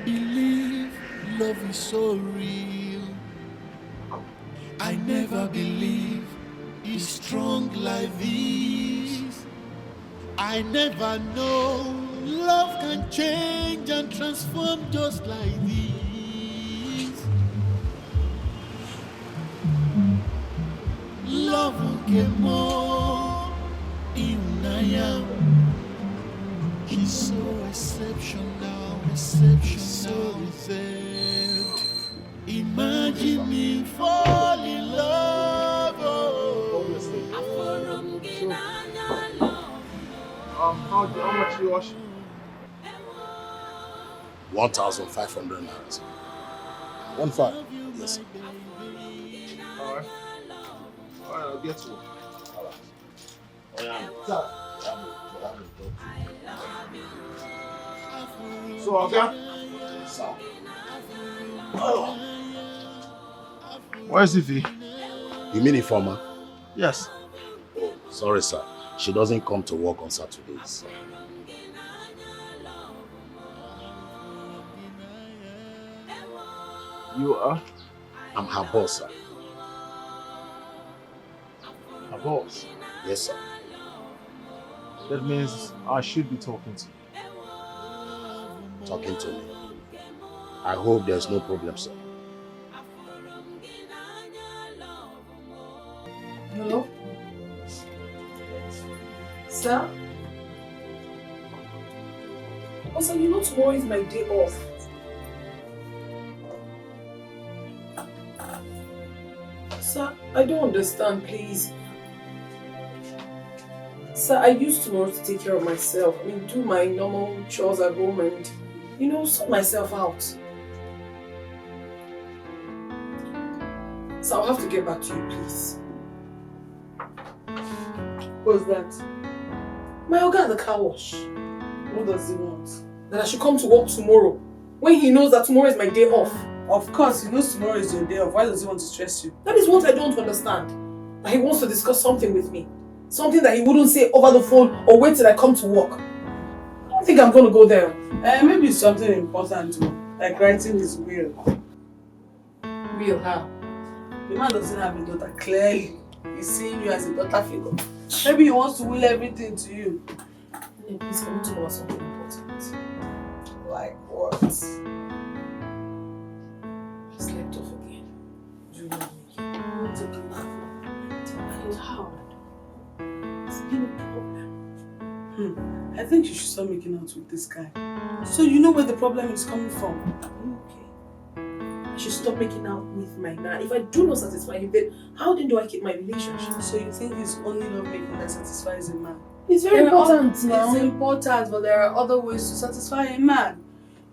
believe love is so real. I never believe it's strong like this. I never know love can change and transform just like this. Love came more in Naija. She's so exceptional, so reserved. Imagine me fall in love. How much you wash? 1,500 naira. 1,500. Yes, sir. Alright. Alright, I'll get to it. Alright. Oh, yeah. So, okay? Sir. Oh. Where's Ify? You mean Informer? Yes. Oh, sorry, sir. She doesn't come to work on Saturdays. You are? I'm her boss, sir. A boss? Yes, sir. That means I should be talking to you. Talking to me. I hope there's no problem, sir. Hello? Sir? Also, you know tomorrow is my day off. Sir, I don't understand, please. Sir, I use tomorrow to take care of myself. I mean, do my normal chores at home and, you know, sort myself out. So I'll have to get back to you, please. What's that? My Oga at the car wash. What does he want? That I should come to work tomorrow, when he knows that tomorrow is my day off. Of course, he knows tomorrow is your day off. Why does he want to stress you? That is what I don't understand. That he wants to discuss something with me. Something that he wouldn't say over the phone or wait till I come to work. I don't think I'm going to go there. Maybe it's something important too, like writing his will. Will, how? The man doesn't have a daughter, clearly. He's seeing you as a daughter figure. Maybe he wants to will everything to you. Please, can we talk about something important? Like what? I slept off again. Do you know me? What's it about? It's hard. It's been a problem. I think you should start making out with this guy. So you know where the problem is coming from. Okay. I should stop making out with my man. If I do not satisfy him, then how then do I keep my relationship? So you think it's only love making that satisfies a man? It's very important now. It's important, but there are other ways to satisfy a man.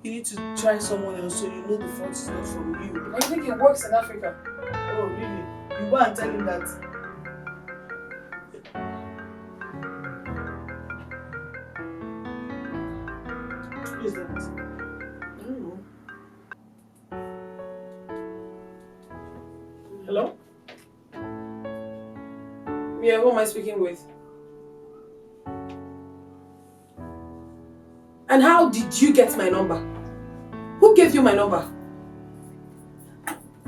You need to try someone else so you know the fault is not from you. I think it works in Africa. Oh, really? You go and tell him that. Who is that? I don't know. Hello? Yeah, who am I speaking with? And how did you get my number? Who gave you my number?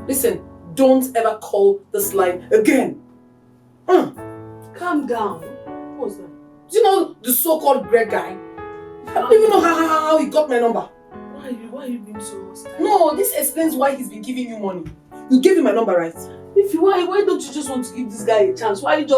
Listen, don't ever call this line again. Calm down. What was that? Do you know the so-called great guy? I don't even know how he got my number. Why are you being so hostile? No, this explains why he's been giving you money. You gave him my number, right? Why don't you just want to give this guy a chance? Why is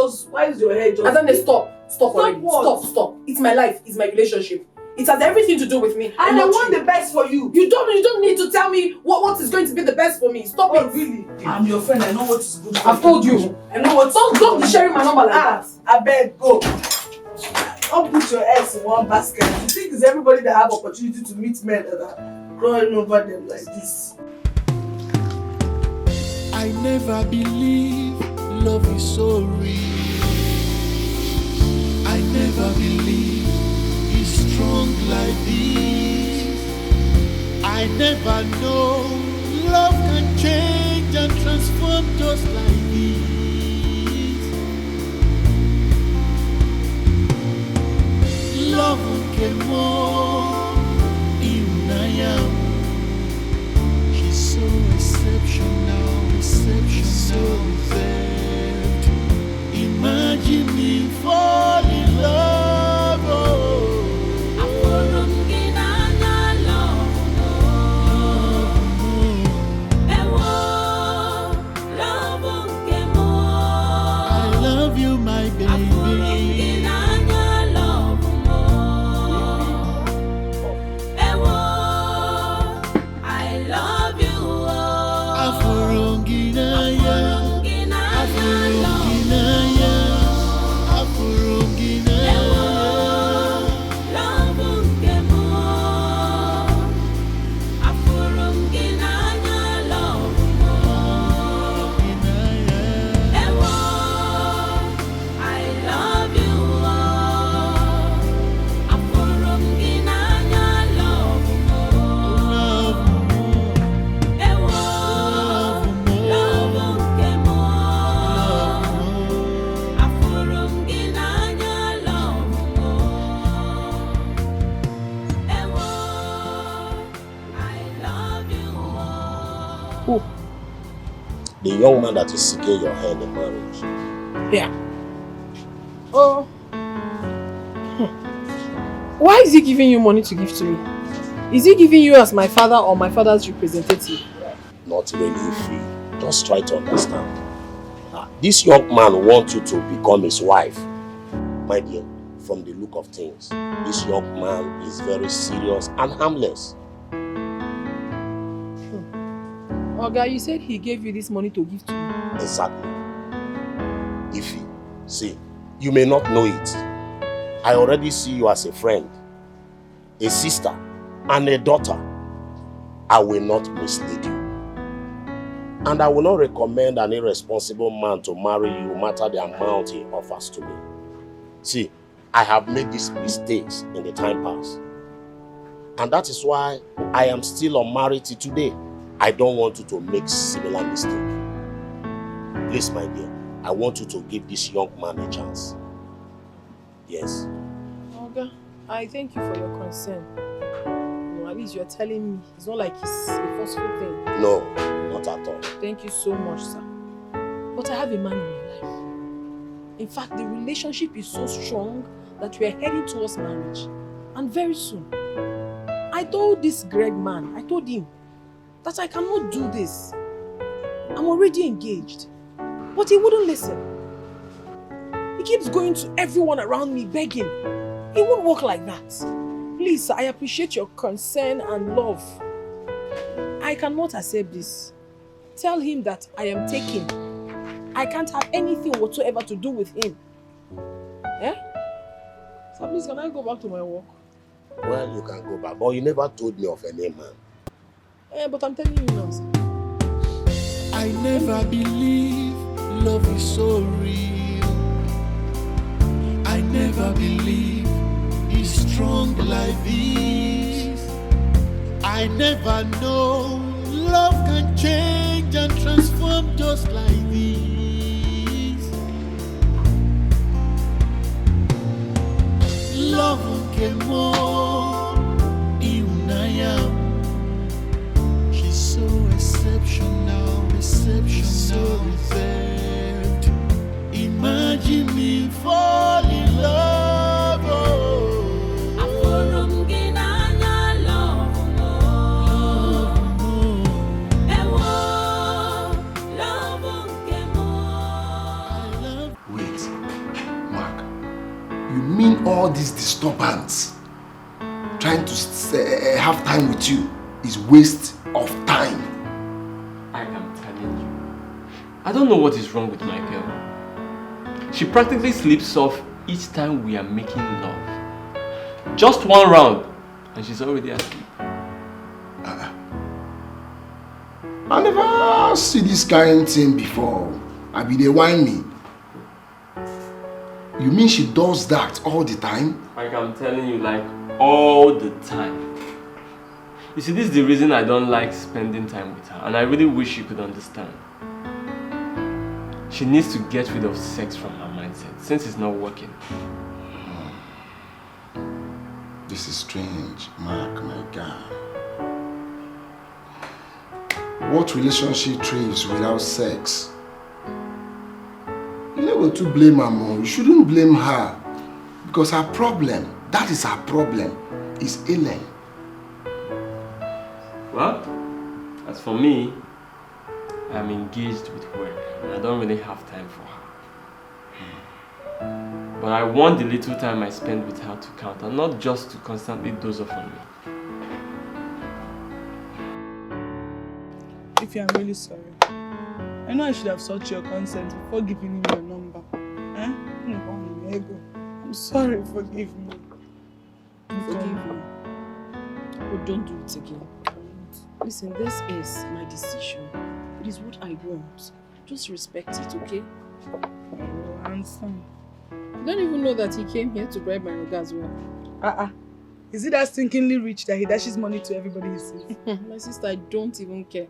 your head just... And then they stop already. What? Stop. It's my life, it's my relationship. It has everything to do with me. And I want the best for you. You don't need to tell me what is going to be the best for me. Stop it. Really? I'm your friend. I know what is good for I've told you. I know what. Don't be sharing my number like that. I beg, go. Don't put your eggs in one basket. You think it's everybody that have opportunity to meet men that are crawling over them like this? I never believe love is so real. I never believe it's strong like this. I never know love can change and transform just like this. Love came more in Naija. so reserved. Imagine me fall in love. I love you, my baby. The young man that is seeking your hand in marriage. Yeah. Oh. Why is he giving you money to give to me? Is he giving you as my father or my father's representative? Not really free. Just try to understand. This young man wants you to become his wife. My dear, from the look of things, this young man is very serious and harmless. Oga, you said he gave you this money to give to me. Exactly. Ify, see, you may not know it. I already see you as a friend, a sister, and a daughter. I will not mislead you. And I will not recommend an irresponsible man to marry you no matter the amount he offers to me. See, I have made these mistakes in the time past. And that is why I am still unmarried till today. I don't want you to make similar mistake. Please, my dear, I want you to give this young man a chance. Yes. Oga, I thank you for your concern. No, at least you're telling me. It's not like it's a forceful thing. No, not at all. Thank you so much, sir. But I have a man in my life. In fact, the relationship is so strong that we are heading towards marriage. And very soon. I told this Greg man, I told him that I cannot do this. I'm already engaged. But he wouldn't listen. He keeps going to everyone around me begging. It won't work like that. Please, sir, I appreciate your concern and love. I cannot accept this. Tell him that I am taken. I can't have anything whatsoever to do with him. Eh? So please, can I go back to my work? Well, you can go back, but you never told me of any man. But I'm telling you now, sir. I never believe love is so real. I never believe it's strong like this. I never know love can change and transform just like this. Love came more in Naija. So exceptional, so reserved. Imagine me fall in love. Wait, Mark, you mean all this disturbance, trying to have time with you, is waste of time? I am telling you. I don't know what is wrong with my girl. She practically sleeps off each time we are making love. Just one round and she's already asleep. I never see this kind of thing before. I be they whine me. You mean she does that all the time? Like I'm telling you, like all the time. You see, this is the reason I don't like spending time with her, and I really wish you could understand. She needs to get rid of sex from her mindset, since it's not working. This is strange, Mark, my God. What relationship thrives without sex? go to blame her, Mom. You shouldn't blame her. Because her problem, that is her problem, is Ellen. Well, as for me, I'm engaged with work and I don't really have time for her. But I want the little time I spend with her to count and not just to constantly doze off on me. If I'm really sorry. I know I should have sought your consent before giving you your number. I'm sorry, forgive me. Forgive me. But don't do it again. Listen, this is my decision. It is what I want. Just respect it, okay? Oh, I understand. You don't even know that he came here to bribe my Oga as well. Is he that stinkingly rich that he dashes money to everybody he sees? My sister, I don't even care.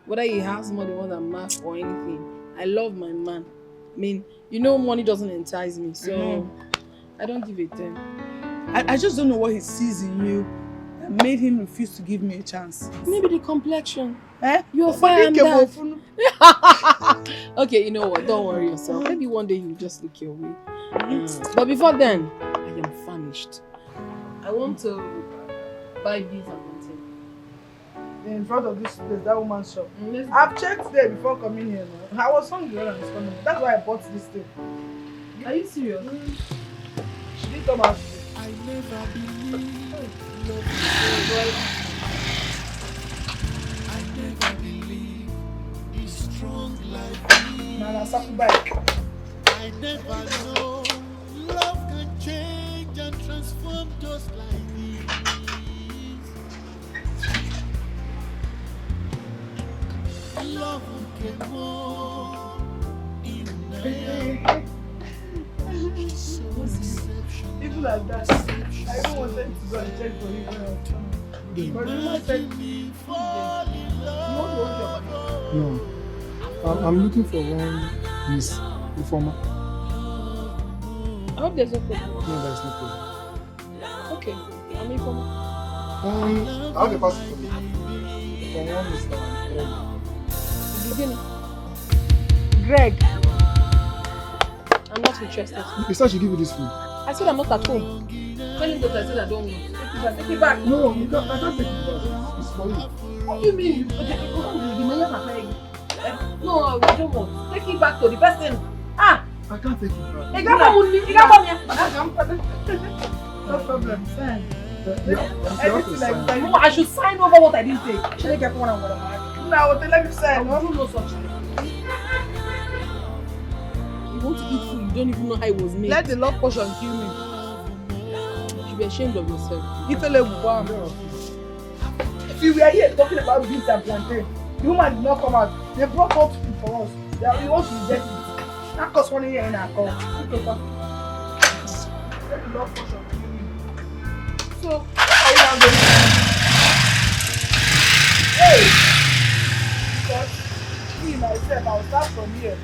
Whether he has more than one than Mark or anything. I love my man. I mean, you know money doesn't entice me, so I don't give a damn. I just don't know what he sees in you that made him refuse to give me a chance. Maybe the complexion. You're fine. Okay, you know what? Don't worry yourself. Maybe one day you'll just look your way. But before then, I am famished. I want to buy beef and plantain. In front of this place, that woman's shop. I've checked there before coming here now. I was hungry when I was coming. That's why I bought this thing. Are you serious? She didn't come out. I never believed love I never believed it's strong like this. Now, suck back. I never know love can change and transform just like this. Love can more in Naija. Even like that, I even wanted to go and check for you when I was coming. But the woman said, No. I'm looking for one Miss Informer. I hope there's no problem. No, there's no problem. Okay, I'm informed. I have a pass for me. For one Mr. Greg. I'm not interested. He said she give you this food. I said I'm not at home. Tell him that I said I don't want. Take it back. No, I can't take it back. It's for you. What do you mean? No, I don't want. Take it back to the person. I can't take it back. no problem, sign. Everything like that. No, I should sign over what I didn't take. Should I get one and one? Now, let me sign. I don't know such thing. You want to eat food, you don't even know how it was made. Let the love portion kill me. You should be ashamed of yourself. If you were here talking about beans and plantain, the woman did not come out. They brought hot food for us. We want to reject it. That cost 1 year in our call. Let the love portion kill me. So, how are you now going to do? Hey! Because me, myself, I'll start from here.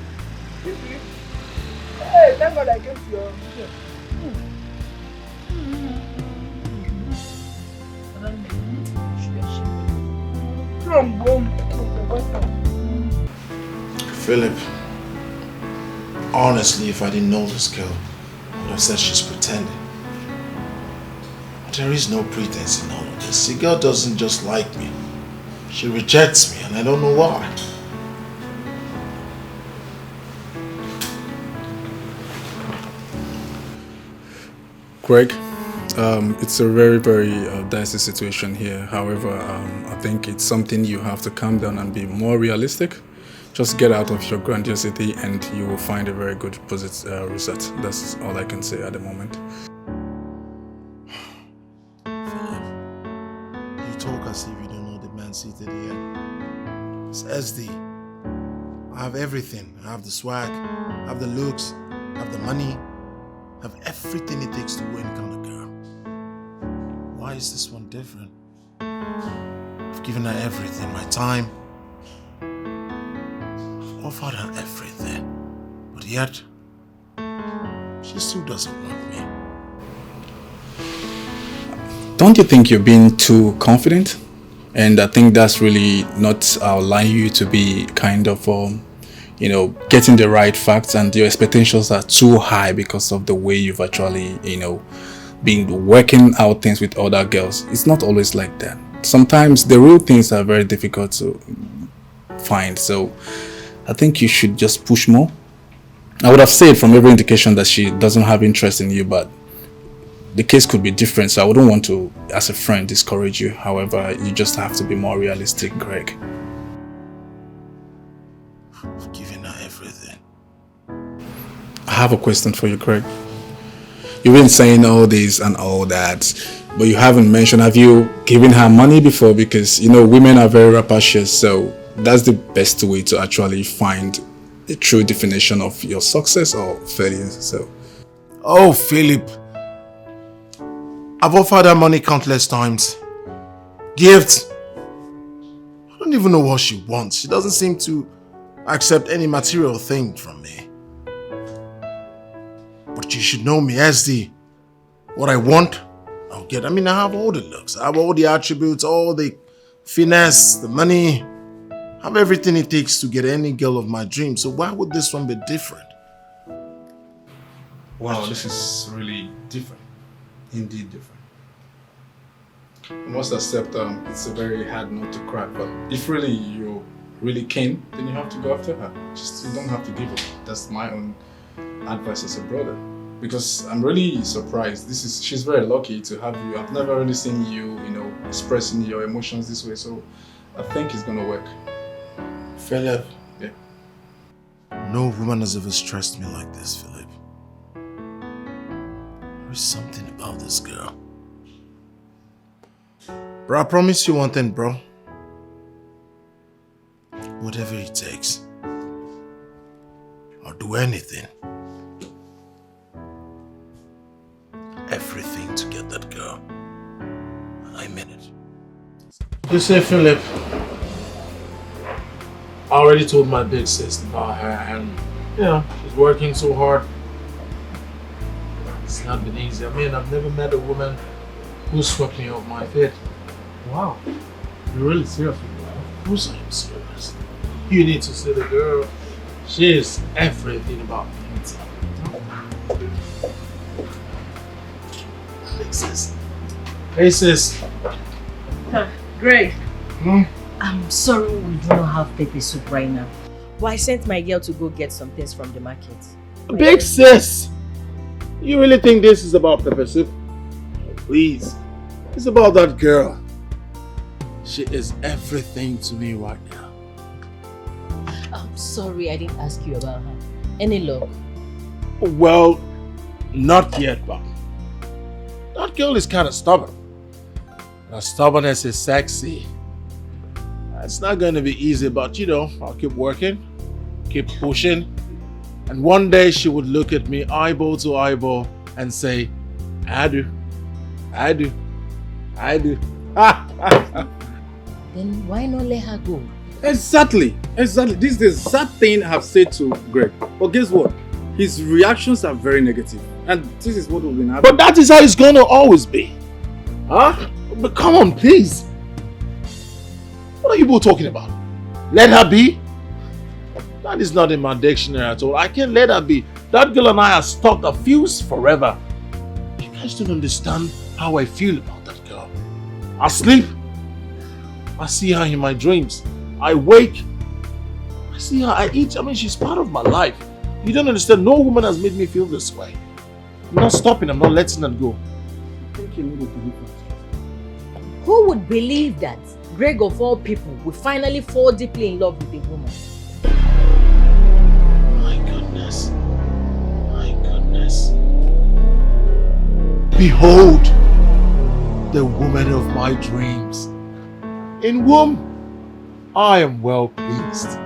Hey, thank God I came to your video. Philip, honestly, if I didn't know this girl, I would have said she's pretending. But there is no pretense in all of this. The girl doesn't just like me. She rejects me and I don't know why. Greg, it's a very, very dicey situation here. However, I think it's something you have to calm down and be more realistic. Just get out of your grandiosity and you will find a very good result. That's all I can say at the moment. Philip, you talk as if you don't know the man seated here. It's SD. I have everything. I have the swag, I have the looks, I have the money. I have everything it takes to win kind of girl. Why is this one different? I've given her everything, my time. I've offered her everything. But yet, she still doesn't want me. Don't you think you're being too confident? And I think that's really not allowing you to be kind of, getting the right facts, and your expectations are too high because of the way you've actually, been working out things with other girls. It's not always like that. Sometimes the real things are very difficult to find. So I think you should just push more. I would have said from every indication that she doesn't have interest in you, but the case could be different. So I wouldn't want to, as a friend, discourage you. However, you just have to be more realistic, Greg. I've given her everything. I have a question for you, Greg. You've been saying all this and all that, but you haven't mentioned, have you given her money before? Because, women are very rapacious, so that's the best way to actually find the true definition of your success or failure. So, Oh, Philip. I've offered her money countless times. Gifts. I don't even know what she wants. She doesn't seem to accept any material thing from me. But you should know me, SD. What I want, I'll get. I have all the looks. I have all the attributes, all the finesse, the money. I have everything it takes to get any girl of my dreams. So why would this one be different? wow, this is really different. Indeed different. I must accept it's a very hard nut to crack, but if really you're really keen, then you have to go after her. Just you don't have to give up. That's my own advice as a brother. Because I'm really surprised. She's very lucky to have you. I've never really seen you, expressing your emotions this way, so I think it's gonna work. Philip. Yeah. No woman has ever stressed me like this, Philip. There is something about this girl. Bro, I promise you one thing, bro. Whatever it takes. I'll do anything. Everything to get that girl. I mean it. You say, Philip, I already told my big sister about her, and she's working so hard. It's not been easy. I've never met a woman who swept me off my feet. Wow, you're really serious with me? Of course I am serious. You need to see the girl. She is everything about me. Hey sis. Greg. Hmm? I'm sorry we do not have pepper soup right now. But I sent my girl to go get some things from the market. Big sis! You really think this is about pepper soup? Please. It's about that girl. She is everything to me right now. I'm sorry I didn't ask you about her. Any luck? Well, not yet, but that girl is kind of stubborn. Her stubbornness is sexy. It's not going to be easy, but I'll keep working, keep pushing, and one day she would look at me eyeball to eyeball and say, I do, I do, I do. Then why not let her go? Exactly. This is the exact thing I've said to Greg. But guess what? His reactions are very negative. And this is what we've been having. But that is how it's going to always be. Huh? But come on, please. What are you both talking about? Let her be? That is not in my dictionary at all. I can't let her be. That girl and I are stuck a fuse forever. You guys don't understand how I feel about that girl. I sleep. I see her in my dreams. I wake. I see her. I eat. She's part of my life. You don't understand. No woman has made me feel this way. I'm not stopping. I'm not letting her go. I think you need to believe that. Who would believe that Greg of all people will finally fall deeply in love with a woman? My goodness. My goodness. Behold the woman of my dreams, in whom I am well pleased.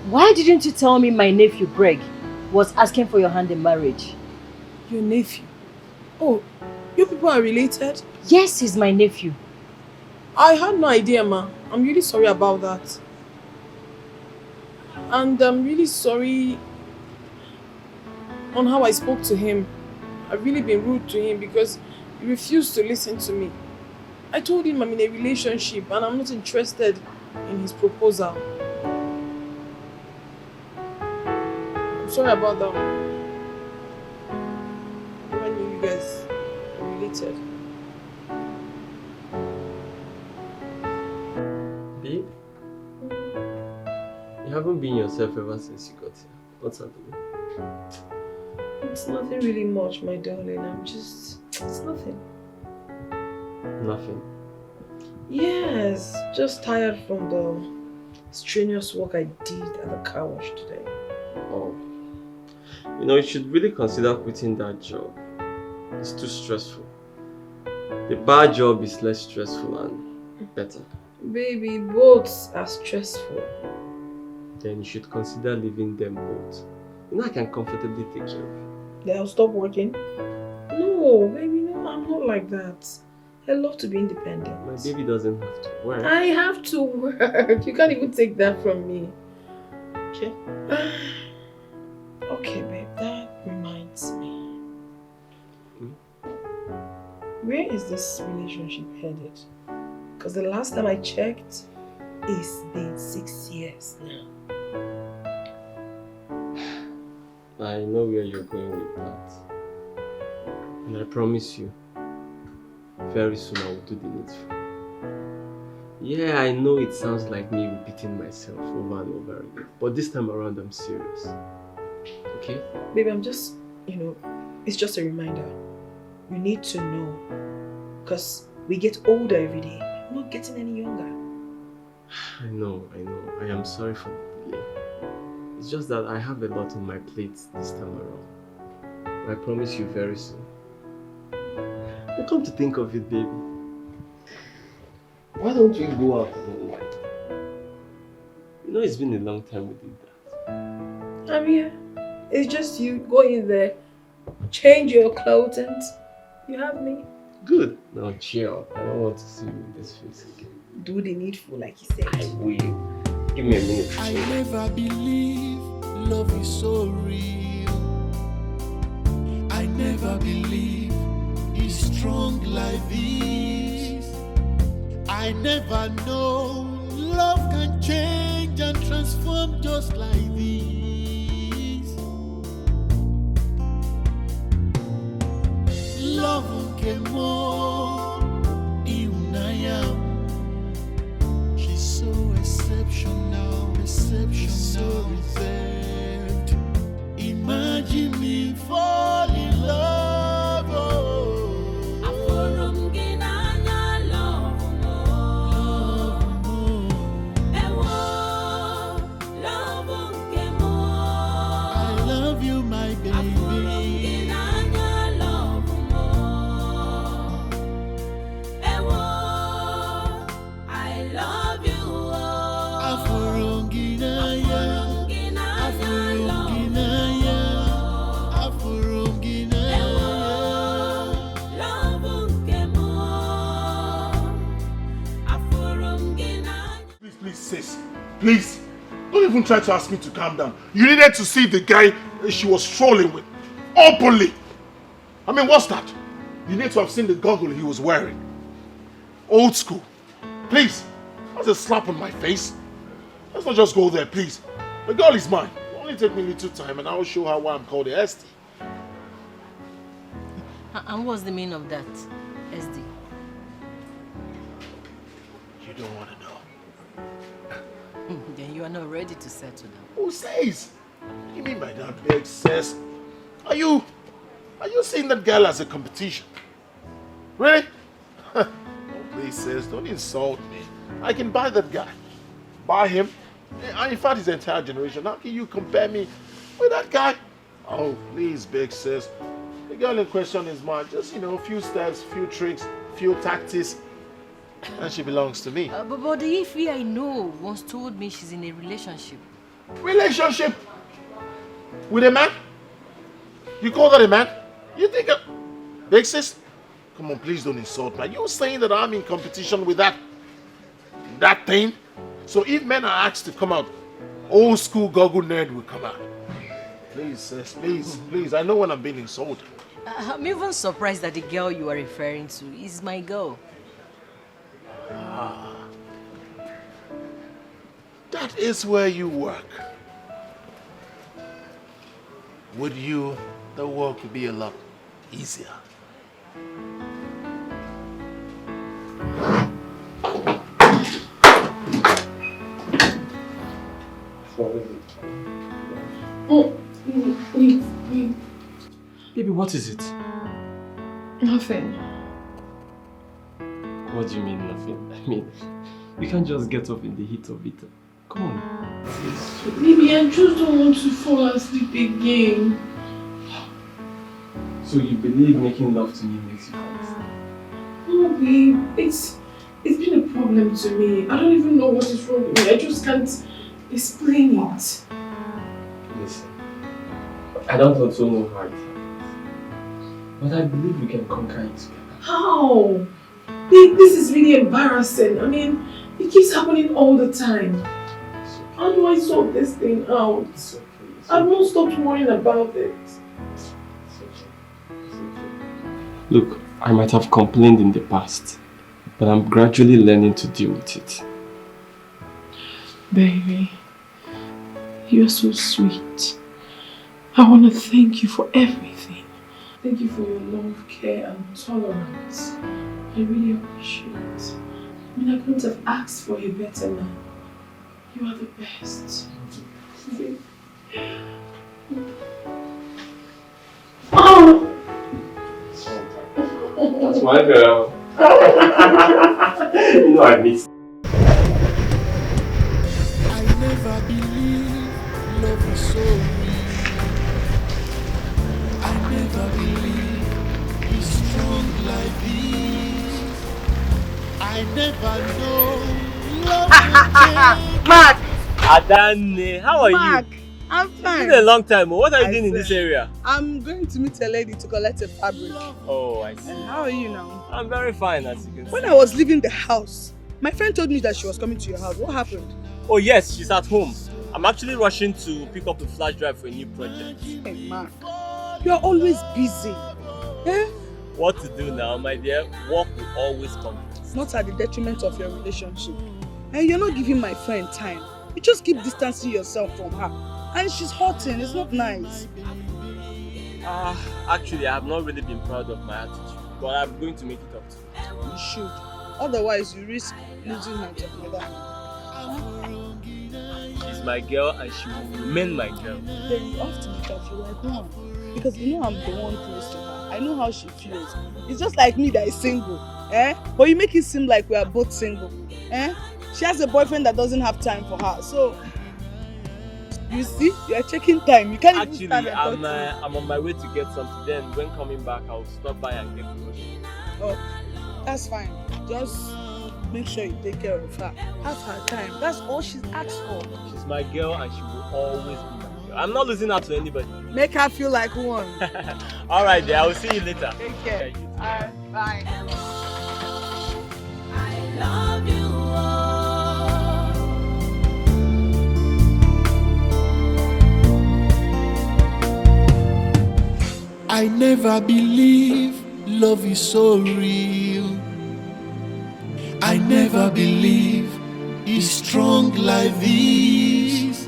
Why didn't you tell me my nephew Greg was asking for your hand in marriage? Your nephew? Oh, you people are related? Yes, he's my nephew. I had no idea, ma. I'm really sorry about that. And I'm really sorry on how I spoke to him. I've really been rude to him because He refused to listen to me. I told him I'm in a relationship and I'm not interested in his proposal. I'm sorry about that. I never knew you guys were related. Babe? You haven't been yourself ever since you got here. What's happening? It's nothing really much, my darling. It's nothing. Nothing? Yes, just tired from the strenuous work I did at the car wash today. Oh. You know, you should really consider quitting that job. It's too stressful. The bar job is less stressful and better. Baby, both are stressful. Then you should consider leaving them both. You know I can comfortably take care of you. Then I'll stop working? No, baby, no, I'm not like that. I love to be independent. My baby doesn't have to work. I have to work. You can't even take that from me. Okay. Okay, babe, that reminds me. Where is this relationship headed? Because the last time I checked, it's been 6 years now. I know where you're going with that. And I promise you, very soon I will do the needful. Yeah, I know it sounds like me repeating myself over and over again, but this time around I'm serious. Okay? Baby, I'm just, it's just a reminder. You need to know. Because we get older every day. I'm not getting any younger. I know. I am sorry for the delay. It's just that I have a lot on my plate this time around. I promise you very soon. But come to think of it, baby, why don't we go out and unwind? You know it's been a long time we did that. I'm here. It's just you go in there, change your clothes and you have me. Good. Now cheer up. I don't want to see you in this face again. Do the needful like you said. I will. Give me a minute to I cheer. never believe love is so real. I never believe it's strong like this. I never know love can change and transform just like this. Love came on in she's so exceptional, so reserved. Imagine me fall in love. I love you, my baby. Please, sis. Please. Don't even try to ask me to calm down. You needed to see the guy she was strolling with. Openly. I mean, what's that? You need to have seen the goggle he was wearing. Old school. Please. That's a slap on my face. Let's not just go there, please. The girl is mine. It'll only take me a little time and I'll show her why I'm called the SD. And what's the meaning of that, SD? You don't want to know. Then you are not ready to settle down. Who says? What do you mean by that, big sis? Are you seeing that girl as a competition? Really? Oh, please, sis, don't insult me. I can buy that guy. Buy him. And in fact, his entire generation. How can you compare me with that guy? Oh, please, big sis. The girl in question is mine. Just, a few steps, few tricks, few tactics. And she belongs to me. But the Ify I know once told me she's in a relationship. Relationship? With a man? You call that a man? You think big sis? Come on, please don't insult me. You're saying that I'm in competition with that thing? So if men are asked to come out, old school goggle nerd will come out. Please, sis, please. I know when I'm being insulted. I'm even surprised that the girl you are referring to is my girl. That is where you work. With you, the work would be a lot easier. Wait. Baby, what is it? Nothing. What do you mean nothing? I mean, we can't just get up in the heat of it. Come on. Baby, I just don't want to fall asleep again. So you believe making love to me makes you fall asleep? No, babe. It's been a problem to me. I don't even know what is wrong with me. I just can't explain it. Listen, I don't also know how it happens. But I believe we can conquer it together. How? Babe, this is really embarrassing. I mean, it keeps happening all the time. How do I sort this thing out? It's okay. I won't stop worrying about it. It's okay. Look, I might have complained in the past, but I'm gradually learning to deal with it. Baby, you're so sweet. I want to thank you for everything. Thank you for your love, care, and tolerance. I really appreciate it. I mean, I couldn't have asked for a better man. You are the best. Oh! That's my girl. You know I miss. I never believed love is so real. I never believed it's strong like this. I never know love can change. Mark! Adane, how are Mark, you? I'm It's fine. been a long time. What are you I doing in this swear. area? I'm going to meet a lady to collect a fabric. Oh, I see. And how are you now? I'm very fine, as you can see. When I was leaving the house, my friend told me that she was coming to your house. What happened? Oh yes, she's at home. I'm actually rushing to pick up a flash drive for a new project. Hey, Mark, you're always busy. Eh? What to do now, my dear? Work will always come first. Not at the detriment of your relationship. And you're not giving my friend time. You just keep distancing yourself from her. And she's hurting. It's not nice. Actually, I have not really been proud of my attitude, but I'm going to make it up to you. You should. Otherwise, you risk losing her to another man. She's my girl and she will remain my girl. Then you have to make her feel like one. Because you know I'm the one close to her. I know how she feels. It's just like me that is single. Eh? But you make it seem like we are both single. Eh? She has a boyfriend that doesn't have time for her. So, you see, you are checking time. You can't Actually, even stand and talk to me. I'm on my way to get something. Then when coming back, I'll stop by and get groceries. Oh, that's fine. Just make sure you take care of her. Have her time. That's all she's asked for. She's my girl and she will always be my girl. I'm not losing out to anybody. Make her feel like one. Alright, then I will see you later. Take care. Yeah, you too. Alright, bye. I love you all. I never believe love is so real. I never believe it's strong like this.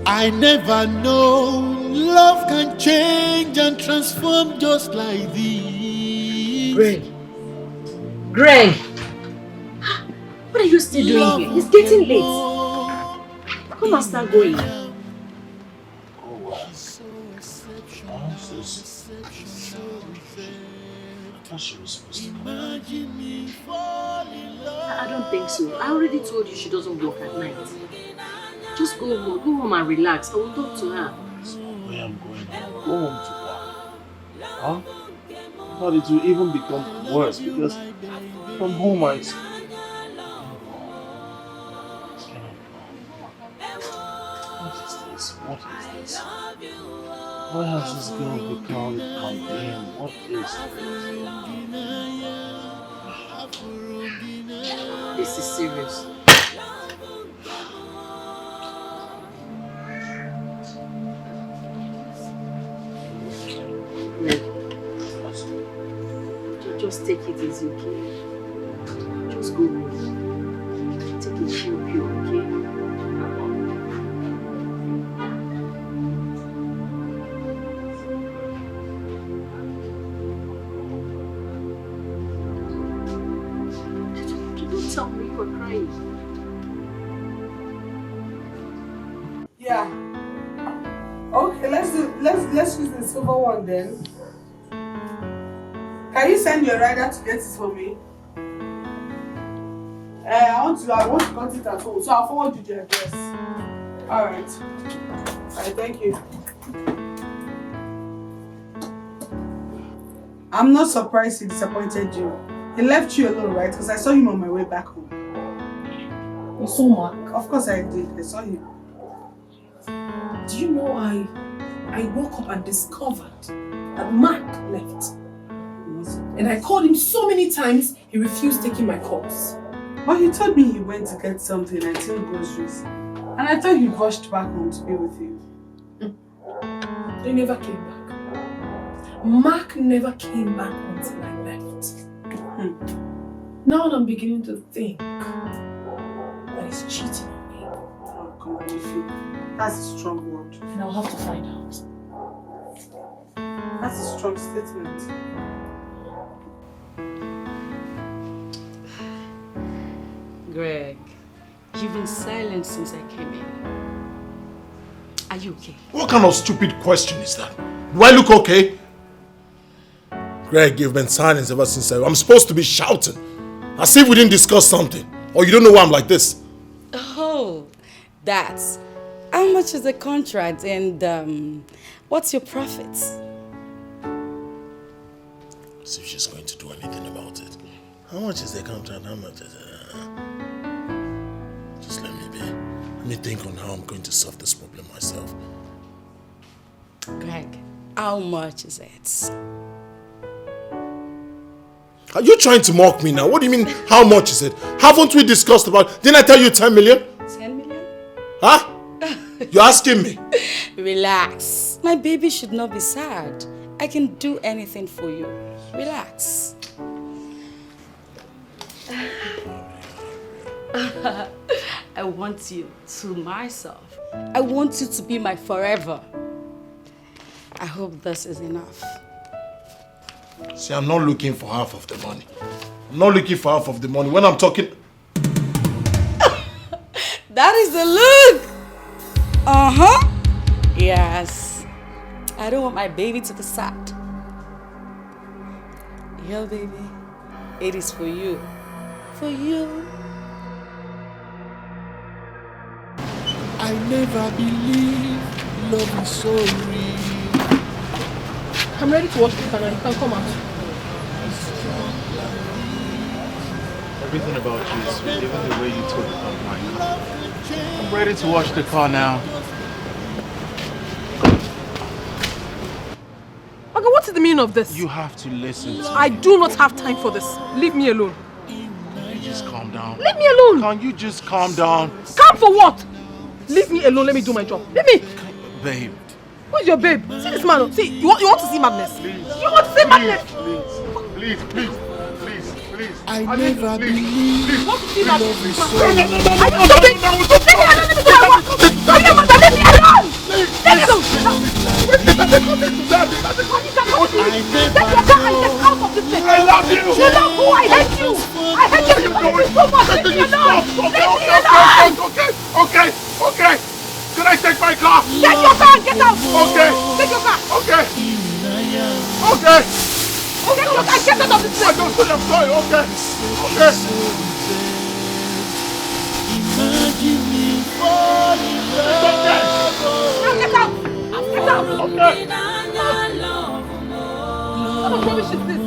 I never know love can change and transform just like this. Greg! What are you still doing here? It's getting late. Come and start going. I thought she was supposed to come. I don't think so. I already told you she doesn't work at night. Just go home and relax. I will talk to her. So where I'm going, I'll go home to work. Huh? But it will even become worse because from home I What is this? Why has this girl become campaign? What is this? This is serious. Wait. take it easy, okay? Just go home. Take a chill pill, okay? Don't tell me you were crying. Yeah. Okay, let's use the silver one then. Can you send your rider to get it for me? I want to cut it at home, so I'll forward you the address. Alright, thank you. I'm not surprised he disappointed you. He left you alone, right? Because I saw him on my way back home. You saw Mark? Of course I did. I saw him. Do you know I woke up and discovered that Mark left. And I called him so many times, he refused taking my calls. But he told me he went to get something and till groceries. And I thought he rushed back home to be with you. He never came back. Mark never came back until I left. Now I'm beginning to think that he's cheating on me. Oh, come on, Ify. That's a strong word. And I'll have to find out. That's a strong statement. Greg, you've been silent since I came in. Are you okay? What kind of stupid question is that? Do I look okay? Greg, you've been silent ever since I'm supposed to be shouting. As if we didn't discuss something. Or you don't know why I'm like this. Oh, that's... How much is the contract and what's your profits? See if she's going to do anything about it. How much is the contract? How much is it? Just let me be. Let me think on how I'm going to solve this problem myself. Greg, how much is it? Are you trying to mock me now? What do you mean, how much is it? Haven't we discussed about it? Didn't I tell you 10 million? 10 million? Huh? You're asking me? Relax. My baby should not be sad. I can do anything for you. Relax. I want you to myself. I want you to be my forever. I hope this is enough. See, I'm not looking for half of the money. I'm not looking for half of the money. When I'm talking... That is the look! Uh-huh. Yes. I don't want my baby to be sad. Yo, baby. It is for you. For you. I never believe love is so real. I'm ready to watch the car now. You can come out. Everything about you is sweet, even the way you talk about my car. I'm ready to wash the car now. Okay, what is the meaning of this? You have to listen to me. I do not have time for this. Leave me alone. Can you just calm down? Leave me alone. Can you just calm down? Calm for what? Leave me alone. Let me do my job. Leave me. Babe. Who's your babe? See this man. See, you want to see madness? Please. You want to see madness? Please. I never believe You want to see madness? love is so Are real. you stupid? Leave me alone. Let me do my work. Leave me alone. Leave me alone. Take your car and get out of this place. I love you. You know who? I hate you. I hate you. You hate me so much. Leave me alone. Leave me alone. Okay. Can I take my car? Take your car and get out. Okay. Take your car. Okay. Take your car and get out of this place. I don't say I'm sorry. Okay. Imagine me falling in love. Now get out. Get out. Okay. What kind of rubbish is this?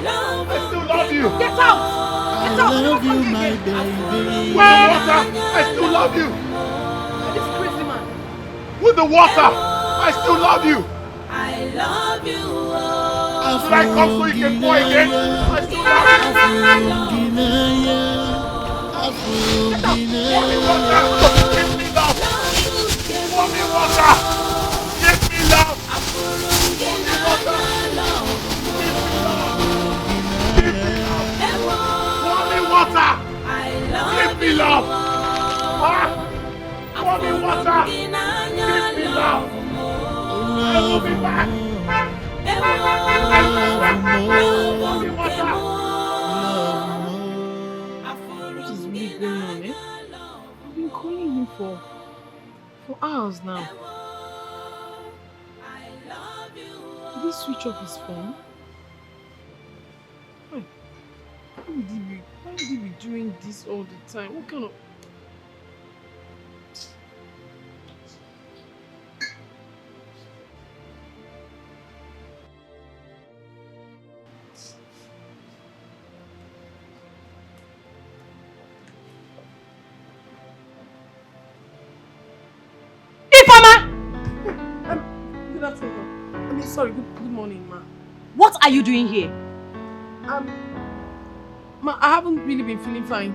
I still love you. Get out. Get out. I love you, Don't come my here again. baby. With the water, I still love you. This crazy man. With the water, I still love you. Should I come so you can pour again? I still love you. Pour me water. Give me love. Pour me water. Give me love. Pour me water. me water. Give me love. I will be back. What is really going on, eh? I've been calling him for hours now. Did he switch off his phone? Why would he be doing this all the time? What kind of... Good afternoon. I mean, sorry, good morning, ma. What are you doing here? Ma, I haven't really been feeling fine.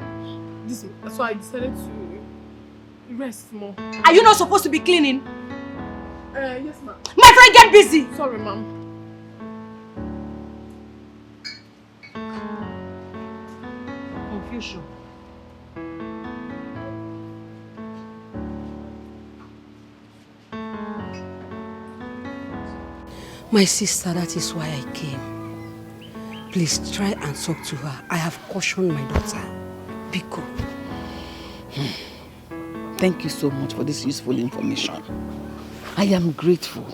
So I decided to rest more. Are you not supposed to be cleaning? Yes, ma. My friend, get busy! Sorry, ma'am. Confusion. My sister, that is why I came. Please try and talk to her. I have cautioned my daughter. Biko. Thank you so much for this useful information. I am grateful.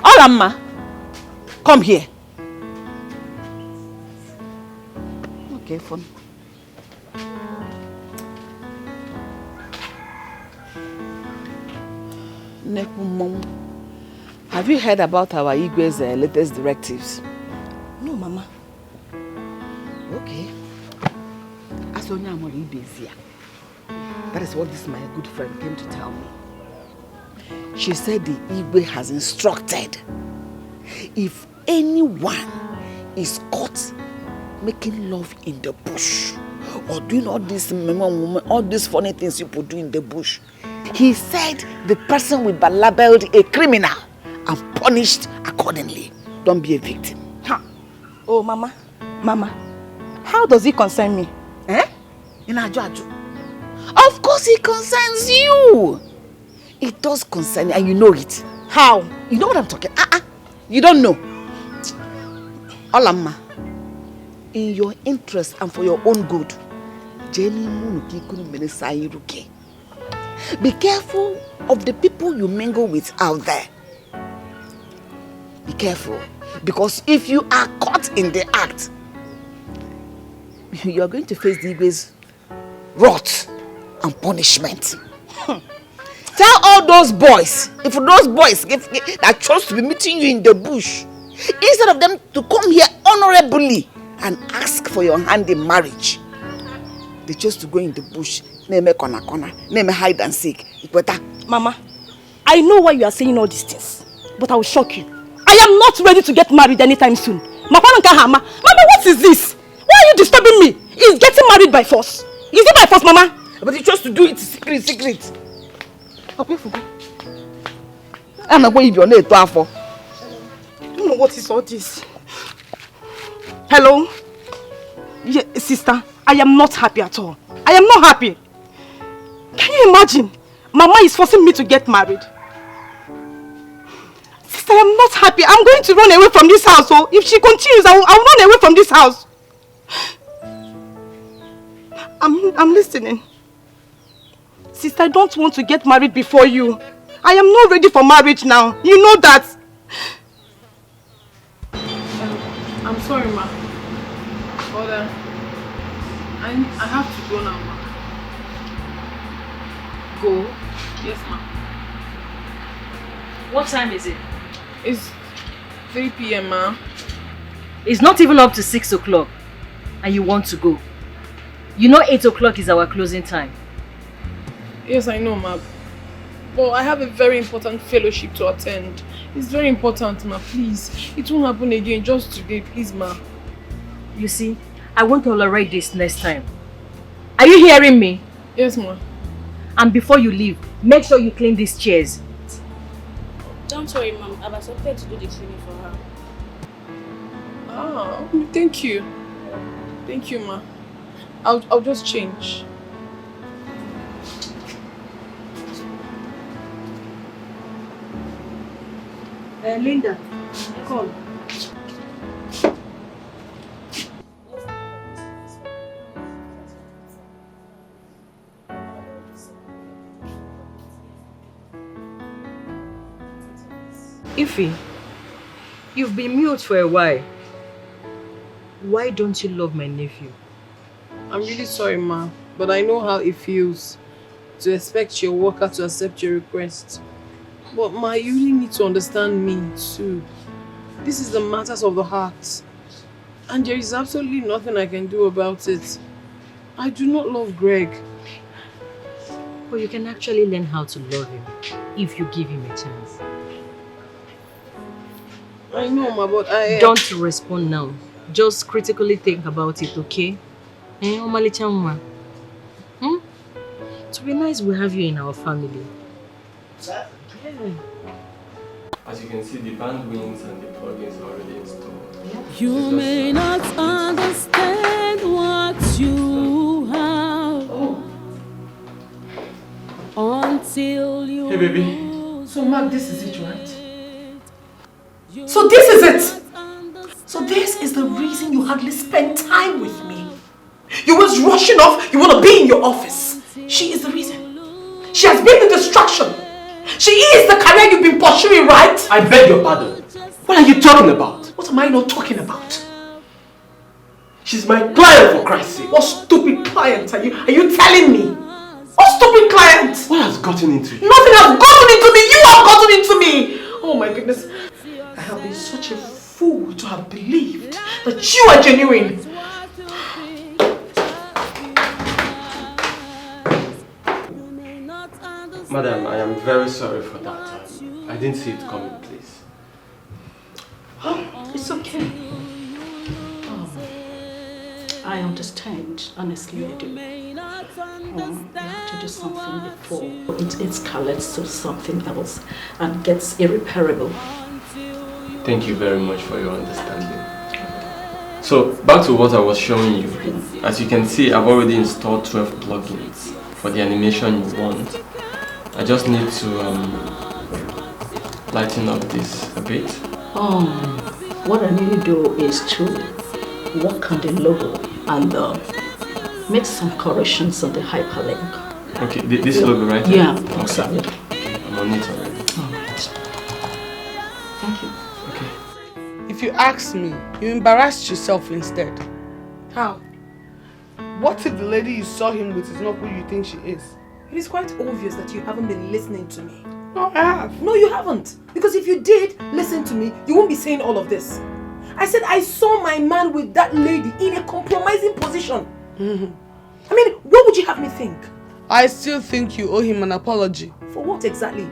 Olamma, come here. Okay, fine. Neku Mom, have you heard about our Igwe's latest directives? No, Mama. Okay. That is what this my good friend came to tell me. She said the Igwe has instructed if anyone is caught making love in the bush or doing all these funny things people do in the bush, he said the person will be labeled a criminal and punished accordingly. Don't be a victim. Huh. Oh, Mama, how does it concern me? Of course it concerns you. It does concern you and you know it. How? You know what I'm talking? You don't know. Olamma, in your interest and for your own good, be careful of the people you mingle with out there. Be careful, because if you are caught in the act, you are going to face the Igwe's wrath and punishment. Tell all those boys, if those boys that chose to be meeting you in the bush, instead of them to come here honorably and ask for your hand in marriage, they chose to go in the bush, name corner, name hide and seek. Mama, I know why you are saying all these things, but I will shock you. I am not ready to get married anytime soon. Mama, what is this? Why are you disturbing me? Is getting married by force? Is it by force, Mama? But you chose to do it secret. I'm not going to your name to Afo. I don't know what is all this. Hello? Yeah, sister, I am not happy at all. I am not happy. Can you imagine? Mama is forcing me to get married. Sister, I am not happy. I'm going to run away from this house. So if she continues, I'll run away from this house. I'm listening. Sister, I don't want to get married before you. I am not ready for marriage now. You know that. I'm sorry, ma. But I have to go now, ma. Go? Yes, ma. What time is it? It's 3 p.m, ma. It's not even up to 6 o'clock. And you want to go. You know 8 o'clock is our closing time. Yes, I know, ma. But I have a very important fellowship to attend. It's very important, ma. Please. It won't happen again just today. Please, ma. You see, I won't tolerate this next time. Are you hearing me? Yes, ma. And before you leave, make sure you clean these chairs. Don't worry, ma'am. I've accepted to do the cleaning for her. Ah, thank you. Thank you, ma. I'll just change. Linda, call. Ify, you've been mute for a while. Why don't you love my nephew? I'm really sorry, ma, but I know how it feels to expect your worker to accept your request. But ma, you really need to understand me too. This is the matters of the heart. And there is absolutely nothing I can do about it. I do not love Greg. But you can actually learn how to love him if you give him a chance. I know, ma, but I... Don't respond now. Just critically think about it, okay? To be nice, we have you in our family. Yeah. As you can see, the band wings and the plugins are already installed. You may not understand what you have until you. Hey, baby. So, Mark, this is it, right? So this is it! So this is the reason you hardly spend time with me. You was rushing off, you want to be in your office. She is the reason. She has been the distraction. She is the career you've been pursuing, right? I beg your pardon. What are you talking about? What am I not talking about? She's my client, for Christ's sake. What stupid client are you telling me? What stupid client? What has gotten into you? Nothing has gotten into me. You have gotten into me. Oh my goodness. I have been such a fool to have believed that you are genuine. Madam, I am very sorry for that. I didn't see it coming, please. Oh, it's okay. I understand, honestly I do. You have to do something before it escalates to something else and gets irreparable. Thank you very much for your understanding. So, back to what I was showing you. As you can see, I've already installed 12 plugins for the animation you want. I just need to lighten up this a bit. What I need to do is to work on the logo and make some corrections on the hyperlink. Okay, this logo right here? Yeah, okay. exactly. I'm on it already. Alright. Thank you. Okay. If you ask me, you embarrassed yourself instead. How? What if the lady you saw him with is not who you think she is? It is quite obvious that you haven't been listening to me. No, I have. No, you haven't. Because if you did listen to me, you won't be saying all of this. I said I saw my man with that lady in a compromising position. I mean, what would you have me think? I still think you owe him an apology. For what exactly?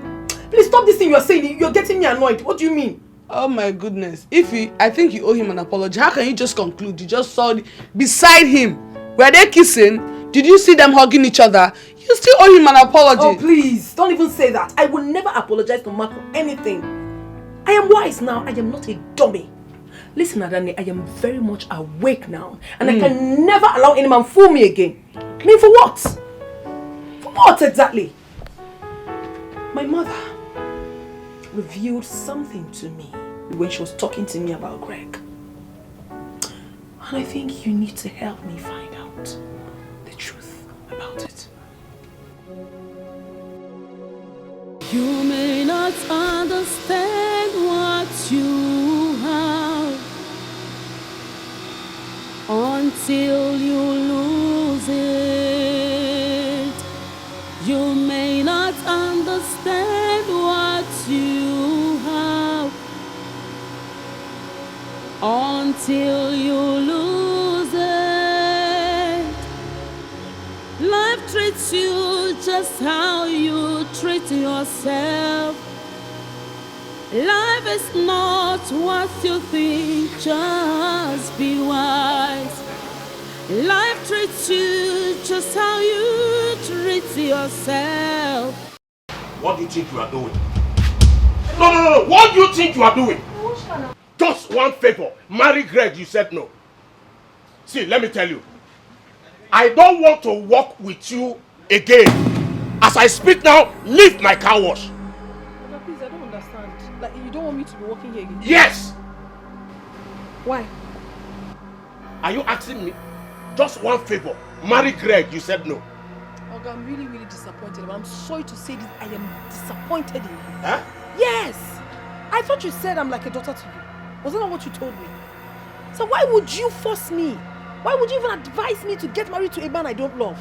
Please stop this thing you're saying. You're getting me annoyed. What do you mean? Oh my goodness. I think you owe him an apology. How can you just conclude? You just saw beside him. Were they kissing? Did you see them hugging each other? You still owe him an apology. Oh please, don't even say that. I will never apologize to Mark for anything. I am wise now. I am not a dummy. Listen, Adani, I am very much awake now. And I can never allow any man fool me again. I mean, for what? For what exactly? My mother revealed something to me when she was talking to me about Greg. And I think you need to help me find out the truth about it. You may not understand what you have until you lose it. You may not understand what you have until you lose it. Life treats you just how you treat yourself. Life is not what you think, just be wise. Life treats you just how you treat yourself. What do you think you are doing? No. What do you think you are doing? Just one favor. Marry Greg, you said no. See, let me tell you. I don't want to work with you again. As I speak now, leave my car wash. Please, I don't understand. Like, you don't want me me to be working here again? Yes! Why? Are you asking me? Just one favor. Marry Greg, you said no. Oga, I'm really, really disappointed. But I'm sorry to say this, I am disappointed in you. Huh? Yes! I thought you said I'm like a daughter to you. Wasn't that what you told me? So why would you force me? Why would you even advise me to get married to a man I don't love?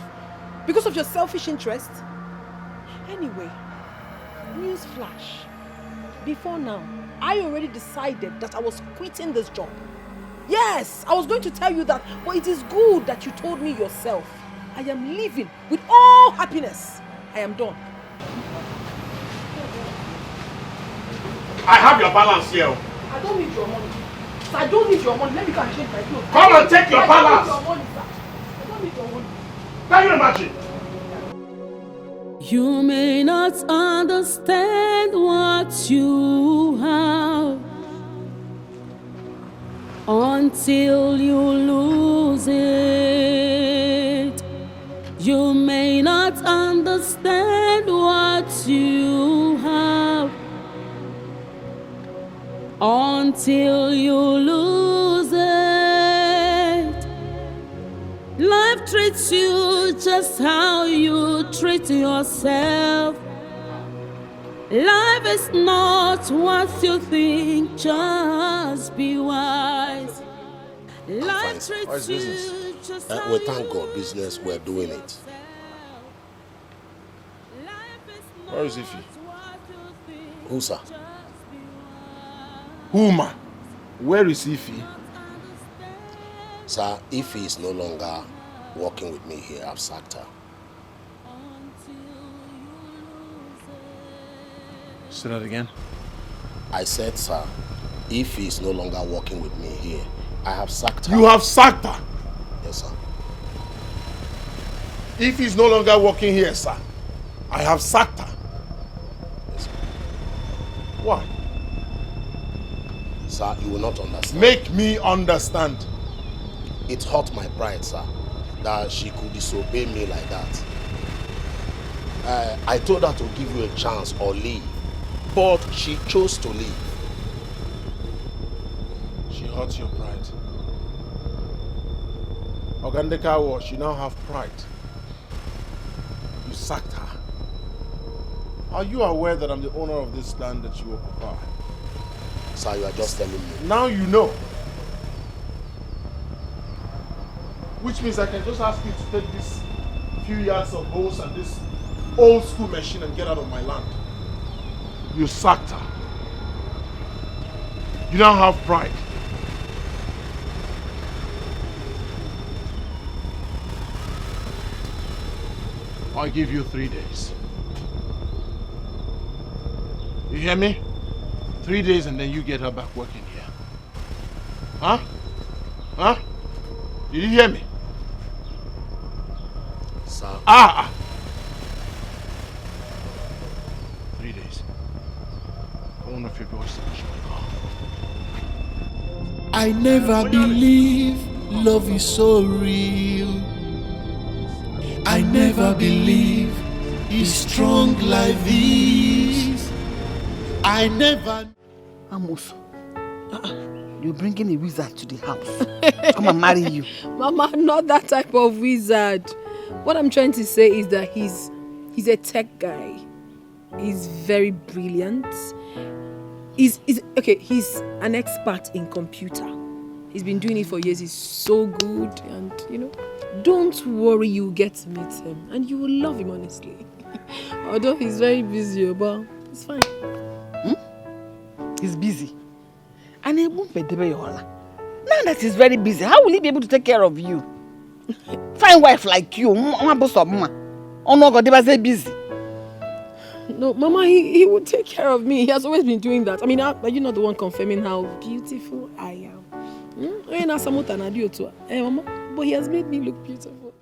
Because of your selfish interest? Anyway, news flash. Before now, I already decided that I was quitting this job. Yes, I was going to tell you that, but it is good that you told me yourself. I am leaving with all happiness. I am done. I have your balance here. I don't need your money. Sir, I don't need your money. Let me go and change my clothes. Come and take your balance. I don't need your money, sir. I don't need your money. Can you imagine? You may not understand what you have until you lose it. You may not understand what you have until you lose it. Life treats you just how you treat yourself. Life is not what you think, just be wise. Life treats you just how We thank God, business, we're doing it. Where is Ify? Who, sir? Who, man? Where is Ify? Sir, Ify is no longer working with me here. I've sacked her. Say that again. I said, sir, Ify is no longer working with me here. I have sacked her. You have sacked her? Yes, sir. Ify is no longer working here, sir. I have sacked her. Yes, sir. Why? Sir, you will not understand. Make me understand. It hurt my pride, sir, that she could disobey me like that. I told her to give you a chance or leave, but she chose to leave. She hurt your pride. Ogandeka, she now have pride. You sacked her. Are you aware that I'm the owner of this land that you occupy? Sir, you are just telling me. Now you know. Which means I can just ask you to take this few yards of hose and this old school machine and get out of my land. You sacked her. You now have pride. I'll give you 3 days. You hear me? 3 days and then you get her back working here. Huh? Huh? Did you hear me? Sir. 3 days. I want of your boys to push my car. I never believe love is so real. I never believe it's strong like this. I never. Amos, you're bringing a wizard to the house. Come and marry you. Mama, not that type of wizard. What I'm trying to say is that he's a tech guy. He's very brilliant. He's an expert in computer. He's been doing it for years. He's so good, and don't worry, you'll get to meet him and you will love him, honestly. Although he's very busy, but it's fine. He's busy. And he won't be now that he's very busy, how will he be able to take care of you? Fine wife like you, oh no, God, they were busy. No, Mama, he will take care of me. He has always been doing that. I mean, are you not the one confirming how beautiful I am? Mama, but he has made me look beautiful.